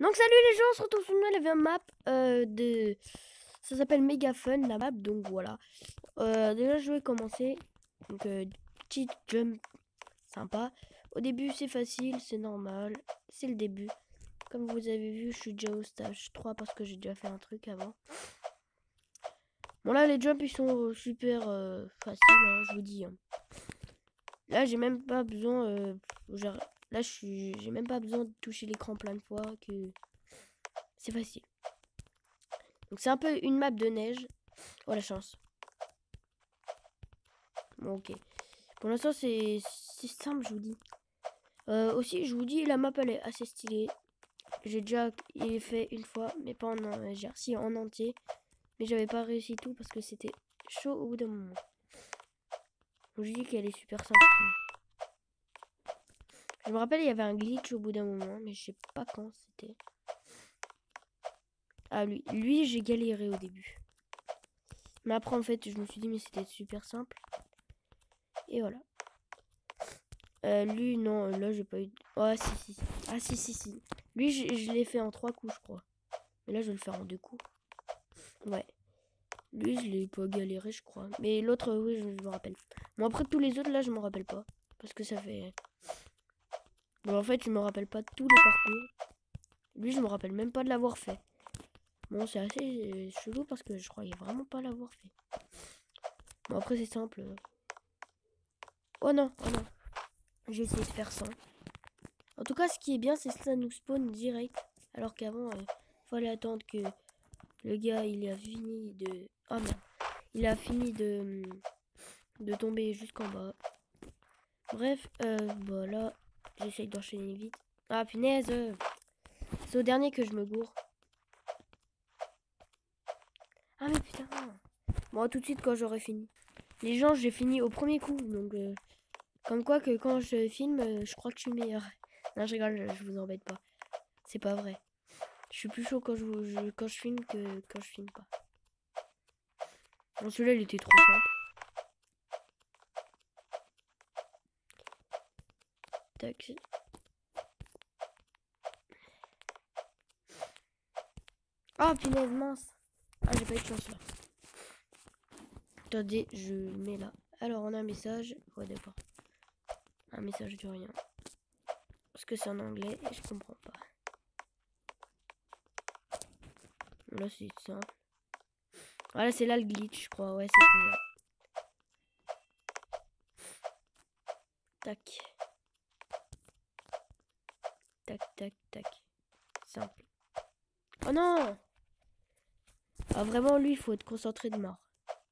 Donc salut les gens, on se retrouve sur une nouvelle map de... Ça s'appelle Mega Fun la map, donc voilà. Déjà je vais commencer. Donc petite jump sympa. Au début c'est facile, c'est normal, c'est le début. Comme vous avez vu, je suis déjà au stage 3 parce que j'ai déjà fait un truc avant. Bon là les jumps ils sont super faciles, hein, je vous dis. Hein. Là j'ai même pas besoin... genre, là j'ai même pas besoin de toucher l'écran plein de fois que... C'est facile. Donc c'est un peu une map de neige. Oh la chance. Bon ok. Pour l'instant c'est simple je vous dis. Aussi je vous dis la map elle est assez stylée. J'ai déjà fait une fois mais pas en si en entier. Mais j'avais pas réussi tout parce que c'était chaud au bout d'un moment. Donc je dis qu'elle est super simple. Je me rappelle il y avait un glitch au bout d'un moment mais je sais pas quand c'était. Ah lui j'ai galéré au début. Mais après en fait je me suis dit mais c'était super simple. Et voilà. Lui, non, là, j'ai pas eu... Oh, si. Ah, si. Lui, je l'ai fait en 3 coups, je crois. Mais là, je vais le faire en 2 coups. Ouais. Lui, je l'ai pas galéré, je crois. Mais l'autre, oui, je me rappelle. Bon, après, tous les autres, là, je me rappelle pas. Parce que ça fait... Bon, en fait, je me rappelle pas de tous les parcours. Lui, je me rappelle même pas de l'avoir fait. Bon, c'est assez chelou parce que je croyais vraiment pas l'avoir fait. Bon, après, c'est simple. Oh non. J'ai essayé de faire ça. En tout cas, ce qui est bien, c'est que ça nous spawn direct. Alors qu'avant, fallait attendre que le gars, il a fini de... Oh merde. Il a fini de tomber jusqu'en bas. Bref, bah là, j'essaye d'enchaîner vite. Ah punaise, c'est au dernier que je me gourre. Ah mais putain. Bon, tout de suite quand j'aurai fini. Les gens, j'ai fini au premier coup. Donc, comme quoi que quand je filme, je crois que je suis meilleur. Non, je rigole, je vous embête pas. C'est pas vrai. Je suis plus chaud quand je filme que quand je filme pas. Bon, celui-là, il était trop simple. Tac. Oh, punaise, mince. Ah, j'ai pas eu de chance, là. Attendez, je mets là. Alors, on a un message. Ouais, d'accord. Un message de rien. Parce que c'est en anglais et je comprends pas. Là, c'est simple. Voilà, c'est là le glitch, je crois. Ouais, c'était là. Tac. Tac. Simple. Oh non! Ah, vraiment, lui, il faut être concentré de mort.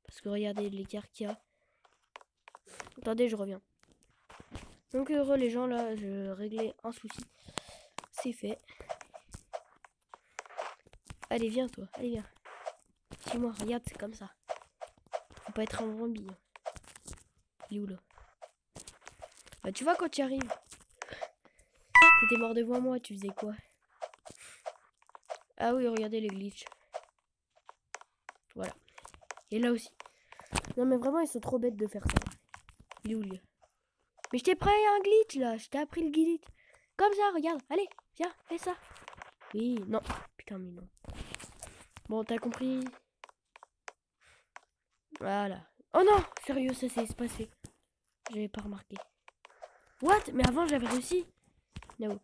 Parce que regardez l'écart qu'il y a. Attendez, je reviens. Donc, heureux les gens, là, je réglais un souci. C'est fait. Allez, viens, toi. Allez, viens. Suis-moi, regarde, c'est comme ça. Faut pas être un zombie. Il est où, là? Bah, tu vois, quand tu arrives. T'étais mort devant moi, tu faisais quoi? Ah oui, regardez les glitches. Voilà. Et là aussi. Non, mais vraiment, ils sont trop bêtes de faire ça. Il est où, lui? Mais je t'ai pris un glitch, là. Je t'ai appris le glitch. Comme ça, regarde. Allez, viens, fais ça. Oui, non. Putain, mais non. Bon, t'as compris. Voilà. Oh non, sérieux, ça s'est passé. J'avais pas remarqué. What? Mais avant, j'avais réussi. No.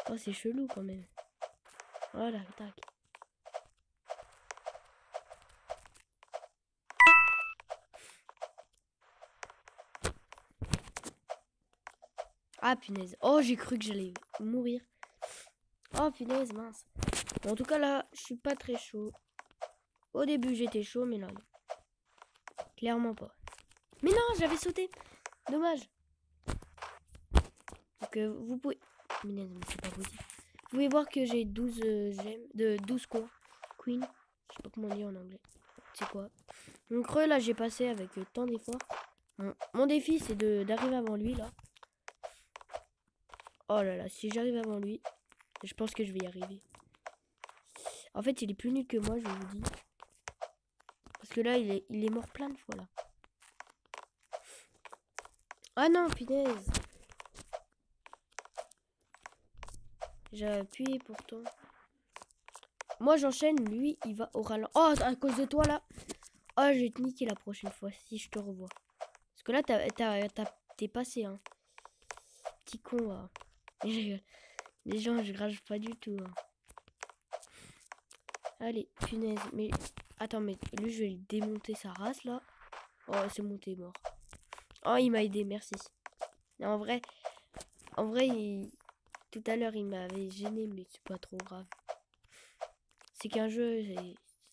Oh, c'est chelou, quand même. Voilà, tac. Ah, punaise. Oh, j'ai cru que j'allais mourir. Oh, punaise, mince. Bon, en tout cas, là, je suis pas très chaud. Au début, j'étais chaud, mais là, non. Clairement pas. Mais non, j'avais sauté. Dommage. Donc, vous pouvez... Mais c'est pas possible. Vous pouvez voir que j'ai 12 gemmes. De 12 quoi. Queen. Je sais pas comment on dit en anglais. C'est quoi? Donc, là, j'ai passé avec tant d'efforts. Mon défi, c'est d'arriver avant lui, là. Oh là là, si j'arrive avant lui, je pense que je vais y arriver. En fait, il est plus nul que moi, je vous dis. Parce que là, il est mort plein de fois, là. Ah non, punaise. J'ai appuyé pourtant. Moi, j'enchaîne. Lui, il va au ralenti. Oh, à cause de toi, là. Oh, je vais te niquer la prochaine fois si je te revois. Parce que là, t'es passé, hein. Petit con, là. Les gens, je rage pas du tout. Hein. Allez, punaise. Mais attends, mais lui, je vais le démonter sa race, là. Oh, c'est monté, mort. Oh, il m'a aidé, merci. Mais en vrai, tout à l'heure, il m'avait gêné, mais c'est pas trop grave. C'est qu'un jeu,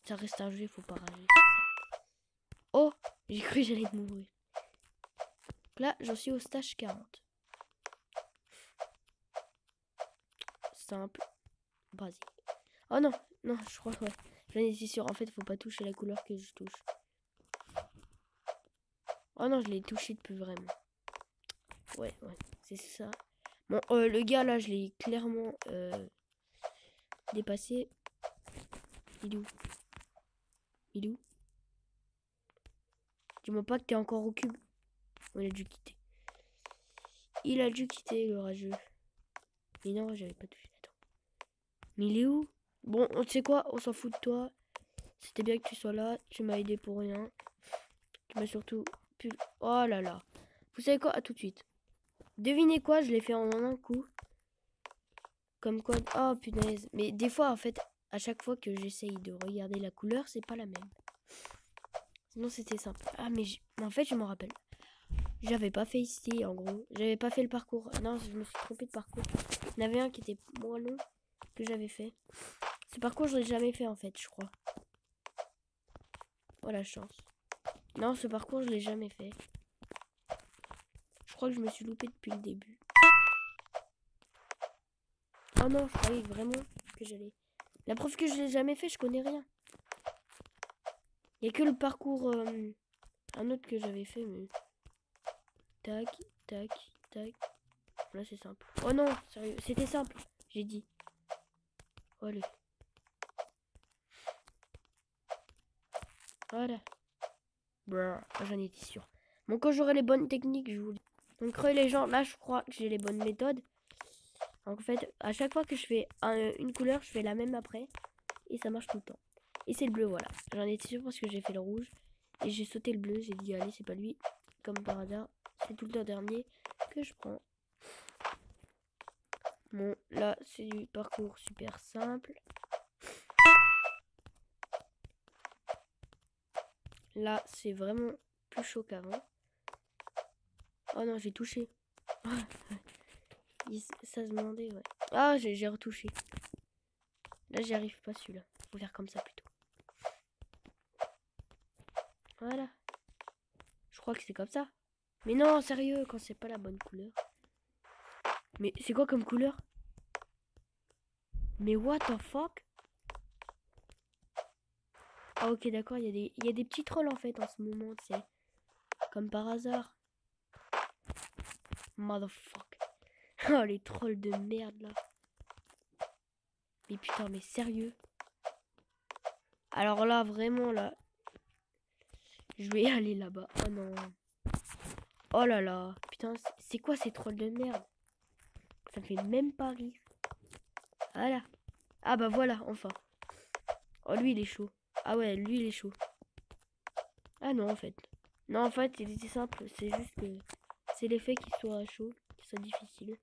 ça reste un jeu, faut pas rager. Oh, j'ai cru que j'allais mourir. Là, j'en suis au stage 40. Simple, basique. Oh non, non, je crois que ouais. J'en étais sûr. En fait, faut pas toucher la couleur que je touche. Oh non, je l'ai touché depuis vraiment. Ouais, c'est ça. Bon, le gars là, je l'ai clairement dépassé. Il est où? Il est où? Dis-moi pas que t'es encore au cube. Il a dû quitter. Il a dû quitter le rageux. Mais non, j'avais pas touché. Attends. Mais il est où? Bon, tu sais quoi? On s'en fout de toi. C'était bien que tu sois là. Tu m'as aidé pour rien. Tu m'as surtout pu... Oh là là. Vous savez quoi? À tout de suite. Devinez quoi? Je l'ai fait en un coup. Comme quoi... Oh punaise. Mais des fois, en fait, à chaque fois que j'essaye de regarder la couleur, c'est pas la même. Sinon, c'était simple. Ah, mais en fait, je m'en rappelle. J'avais pas fait ici, en gros. J'avais pas fait le parcours. Non, je me suis trompé de parcours. Il y en avait un qui était moins long que j'avais fait. Ce parcours, je l'ai jamais fait, en fait, je crois. Oh, la chance. Non, ce parcours, je l'ai jamais fait. Je crois que je me suis loupé depuis le début. Oh non, je croyais vraiment que j'allais... La preuve que je l'ai jamais fait, je connais rien. Il y a que le parcours... un autre que j'avais fait, mais... Tac, tac, tac. Là, c'est simple. Oh non, sérieux, c'était simple, j'ai dit. Oh, allez. Voilà. J'en étais sûr. Bon, quand j'aurai les bonnes techniques, je vous... Donc, les gens, là, je crois que j'ai les bonnes méthodes. Donc, en fait, à chaque fois que je fais une couleur, je fais la même après. Et ça marche tout le temps. Et c'est le bleu, voilà. J'en étais sûr parce que j'ai fait le rouge. Et j'ai sauté le bleu. J'ai dit, allez, c'est pas lui. Comme par hasard. C'est tout le temps dernier que je prends. Bon, là, c'est du parcours super simple. Là, c'est vraiment plus chaud qu'avant. Oh non, j'ai touché. Ça se demandait, ouais. Ah, j'ai retouché. Là, j'y arrive pas celui-là. Faut faire comme ça plutôt. Voilà. Je crois que c'est comme ça. Mais non, sérieux, quand c'est pas la bonne couleur. Mais c'est quoi comme couleur? Mais what the fuck? Ah ok, d'accord, il y a des petits trolls en fait en ce moment, tu sais. Comme par hasard. Motherfuck. Oh, les trolls de merde là. Mais putain, mais sérieux? Alors là, vraiment là. Je vais aller là-bas. Oh non. Oh là là. Putain, c'est quoi ces trolls de merde? Ça me fait même pas rire. Voilà. Ah bah voilà, enfin. Oh, lui, il est chaud. Ah ouais, lui, il est chaud. Ah non, en fait. Non, en fait, il était simple. C'est juste que c'est l'effet qu'il soit chaud, qu'il soit difficile.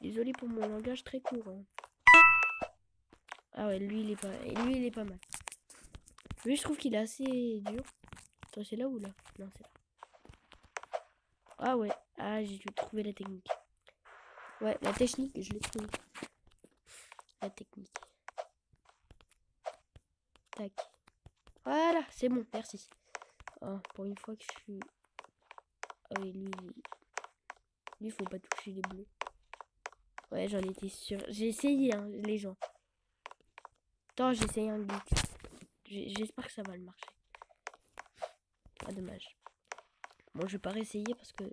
Désolé pour mon langage très courant. Ah ouais, lui, il est pas mal. Lui, je trouve qu'il est assez dur. Attends, c'est là ou là? Non, c'est là. Ah ouais. Ah, j'ai dû trouver la technique. Ouais, la technique, je l'ai trouvée. La technique. Tac. Voilà, c'est bon, merci. Oh, pour une fois que je suis... Ah oui, lui, faut pas toucher les bleus. Ouais, j'en étais sûr. J'ai essayé, hein, les gens. Attends, j'ai essayé un glitch. J'espère que ça va le marcher. Ah, dommage. Bon, je vais pas réessayer parce que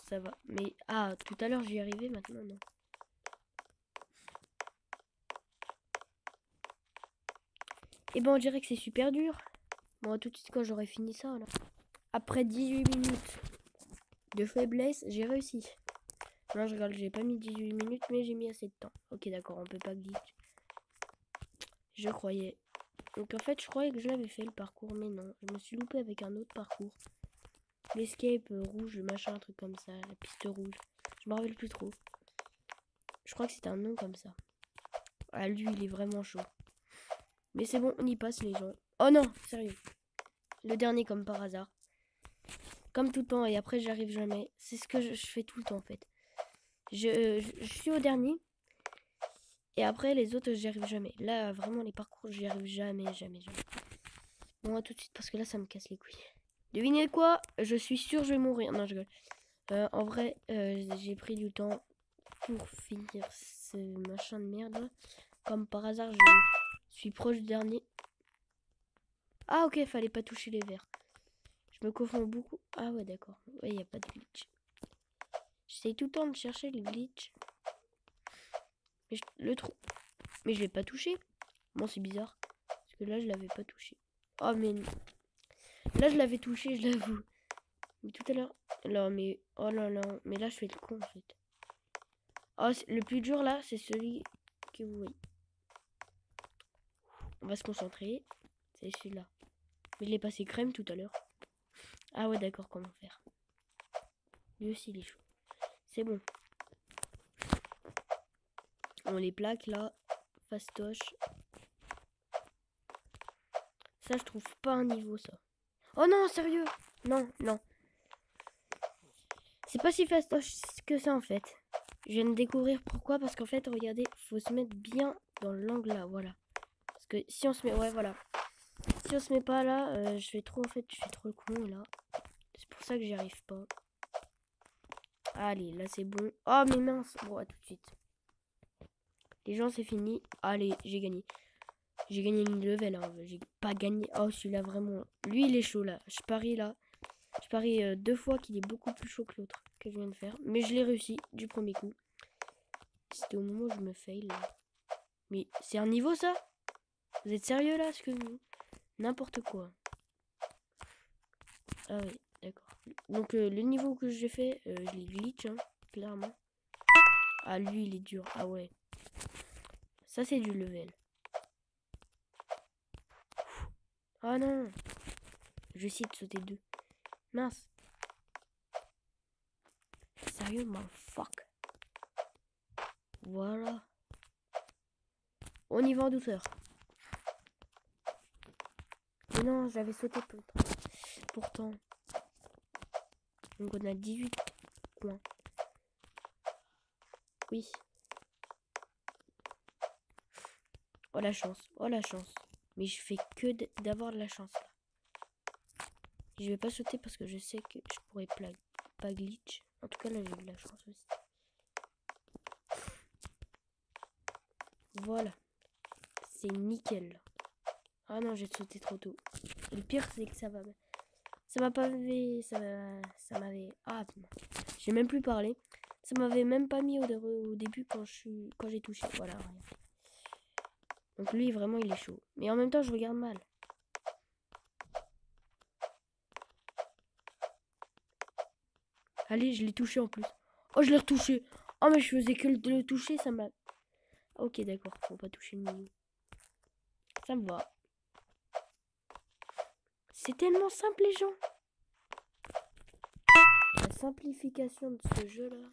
ça va. Mais, ah, tout à l'heure, j'y arrivais, maintenant, non. Et ben, on dirait que c'est super dur. Bon, tout de suite, quand j'aurai fini ça, là. Après 18 minutes de faiblesse, j'ai réussi. Non, je regarde, j'ai pas mis 18 minutes, mais j'ai mis assez de temps. Ok, d'accord, on peut pas glitch. Je croyais. Donc en fait, je croyais que je l'avais fait le parcours, mais non. Je me suis loupé avec un autre parcours. L'escape rouge, machin, un truc comme ça. La piste rouge. Je me rappelle plus trop. Je crois que c'était un nom comme ça. Ah, lui, il est vraiment chaud. Mais c'est bon, on y passe, les gens. Oh non, sérieux. Le dernier, comme par hasard. Comme tout le temps, et après, j'arrive jamais. C'est ce que je fais tout le temps, en fait. Je suis au dernier. Et après, les autres, j'y arrive jamais. Là, vraiment, les parcours, j'y arrive jamais, jamais, jamais. Bon, à tout de suite, parce que là, ça me casse les couilles. Devinez quoi? Je suis sûre, je vais mourir. Non, je rigole. En vrai, j'ai pris du temps pour finir ce machin de merde là. Comme par hasard, je suis proche du dernier. Ah, ok, fallait pas toucher les verres. Je me confonds beaucoup. Ah, ouais, d'accord. Ouais, il n'y a pas de glitch. J'essaye tout le temps de chercher le glitch. Mais le trou. Mais je l'ai pas touché. Bon, c'est bizarre. Parce que là, je l'avais pas touché. Oh, mais. Là, je l'avais touché, je l'avoue. Mais tout à l'heure. Là, mais. Oh là là. Mais là, je fais le con, en fait. Oh, le plus dur, là, c'est celui que vous voyez. On va se concentrer. C'est celui-là. Mais je l'ai passé crème tout à l'heure. Ah ouais, d'accord, comment faire. Lui aussi, il est chaud. C'est bon. On les plaque, là. Fastoche. Ça, je trouve pas un niveau, ça. Oh non, sérieux. Non, non. C'est pas si fastoche que ça, en fait. Je viens de découvrir pourquoi. Parce qu'en fait, regardez, faut se mettre bien dans l'angle là, voilà. Parce que si on se met... Ouais, voilà. Si on se met pas là, je fais trop, en fait, je fais trop le con, là. C'est pour ça que j'y arrive pas. Allez, là, c'est bon. Oh, mais mince. Bon, à tout de suite. Les gens, c'est fini. Allez, j'ai gagné. J'ai gagné une level, hein. J'ai pas gagné. Oh, celui-là, vraiment. Lui, il est chaud, là. Je parie, là. Je parie 2 fois qu'il est beaucoup plus chaud que l'autre que je viens de faire. Mais je l'ai réussi du premier coup. C'était au moment où je me fail, là. Mais c'est un niveau, ça? Vous êtes sérieux, là? Ce que vous... N'importe quoi. Ah oui, d'accord. Donc, le niveau que j'ai fait, je l'ai glitch, hein, clairement. Ah, lui, il est dur. Ah ouais. Ça, c'est du level. Ah non. Je vais essayer de sauter 2. Mince. Sérieux, fuck. Voilà. On y va en douceur. Mais non, j'avais sauté pourtant. Donc on a 18 points. Oui. Oh la chance. Oh la chance. Mais je fais que d'avoir de la chance là. Je vais pas sauter parce que je sais que je pourrais pas glitch. En tout cas là j'ai eu de la chance aussi. Voilà. C'est nickel. Ah non, j'ai sauté trop tôt. Et le pire c'est que ça m'a pas fait... Ça m'avait... Ah, j'ai même plus parlé. Ça m'avait même pas mis au début quand j'ai touché. Voilà, rien. Donc lui, vraiment, il est chaud. Mais en même temps, je regarde mal. Allez, je l'ai touché en plus. Oh, je l'ai retouché. Oh, mais je faisais que le toucher, ça m'a... Ok, d'accord, faut pas toucher le milieu. Ça me va. C'est tellement simple, les gens. La simplification de ce jeu-là.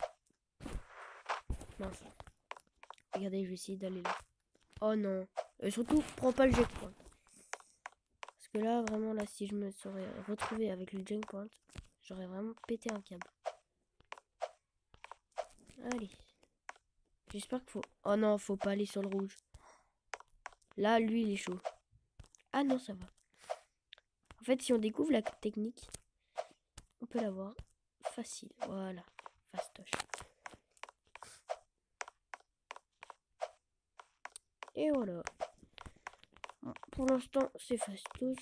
Mince. Regardez, je vais essayer d'aller là. Oh non. Et surtout, prends pas le checkpoint. Parce que là, vraiment, là, si je me serais retrouvé avec le checkpoint, j'aurais vraiment pété un câble. Allez. J'espère qu'il faut... Oh non, faut pas aller sur le rouge. Là, lui, il est chaud. Ah non, ça va. En fait, si on découvre la technique, on peut l'avoir facile. Voilà. Fastoche. Et voilà. Bon, pour l'instant, c'est fastoche.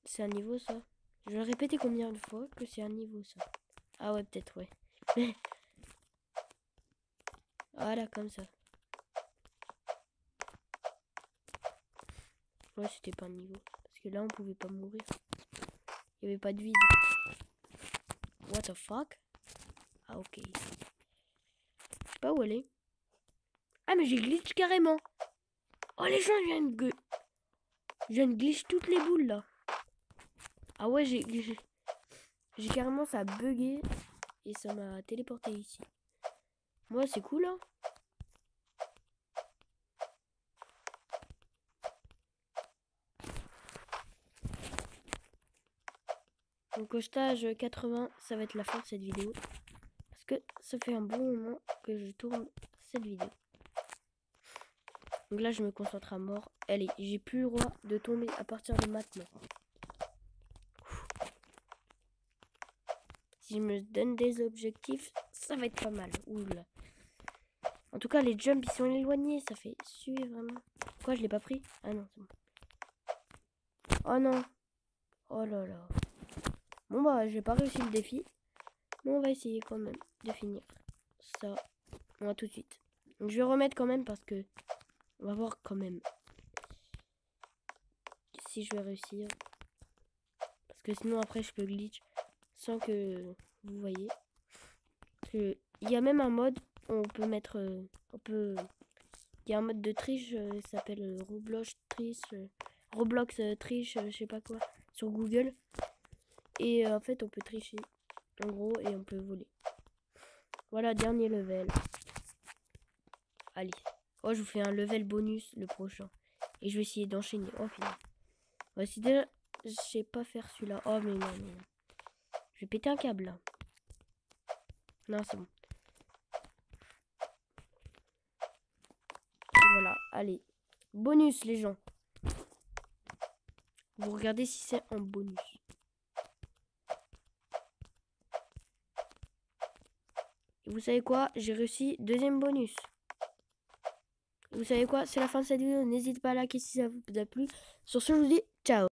C'est un niveau, ça. Je vais répéter combien de fois que c'est un niveau, ça. Ah ouais, peut-être, ouais. Voilà, comme ça. Ouais, c'était pas un niveau. Parce que là, on pouvait pas mourir. Il y avait pas de vide. What the fuck? Ah, ok. pas où elle est. Ah, mais j'ai glitch carrément. Oh, les gens, je viens de glitch toutes les boules, là. Ah ouais, j'ai carrément, ça a bugué. Et ça m'a téléporté ici. Moi, c'est cool, hein. Donc au stage 80, ça va être la fin de cette vidéo. Parce que ça fait un bon moment que je tourne cette vidéo. Donc là, je me concentre à mort. Allez, j'ai plus le droit de tomber à partir de maintenant. Si je me donne des objectifs, ça va être pas mal. Oula. En tout cas, les jumps, ils sont éloignés. Ça fait suer vraiment. Quoi, je l'ai pas pris? Ah non, c'est bon. Oh non. Oh là là. Bon bah, j'ai pas réussi le défi. Mais on va essayer quand même de finir ça. Moi tout de suite. Donc je vais remettre quand même parce que... On va voir quand même. Si je vais réussir. Parce que sinon après je peux glitch. Sans que vous voyez. Il y a même un mode où on peut mettre... Il y a un mode de triche. Ça s'appelle Roblox triche. Roblox triche, je sais pas quoi. Sur Google. Et en fait on peut tricher. En gros, et on peut voler. Voilà, dernier level. Allez. Oh, je vous fais un level bonus le prochain. Et je vais essayer d'enchaîner. Oh, putain. Ouais, si déjà, je sais pas faire celui-là. Oh, mais non, non. Je vais péter un câble, là. Non, c'est bon. Voilà, allez. Bonus, les gens. Vous regardez si c'est en bonus. Et vous savez quoi? J'ai réussi. Deuxième bonus. Vous savez quoi? C'est la fin de cette vidéo. N'hésitez pas à liker si ça vous a plu. Sur ce, je vous dis ciao.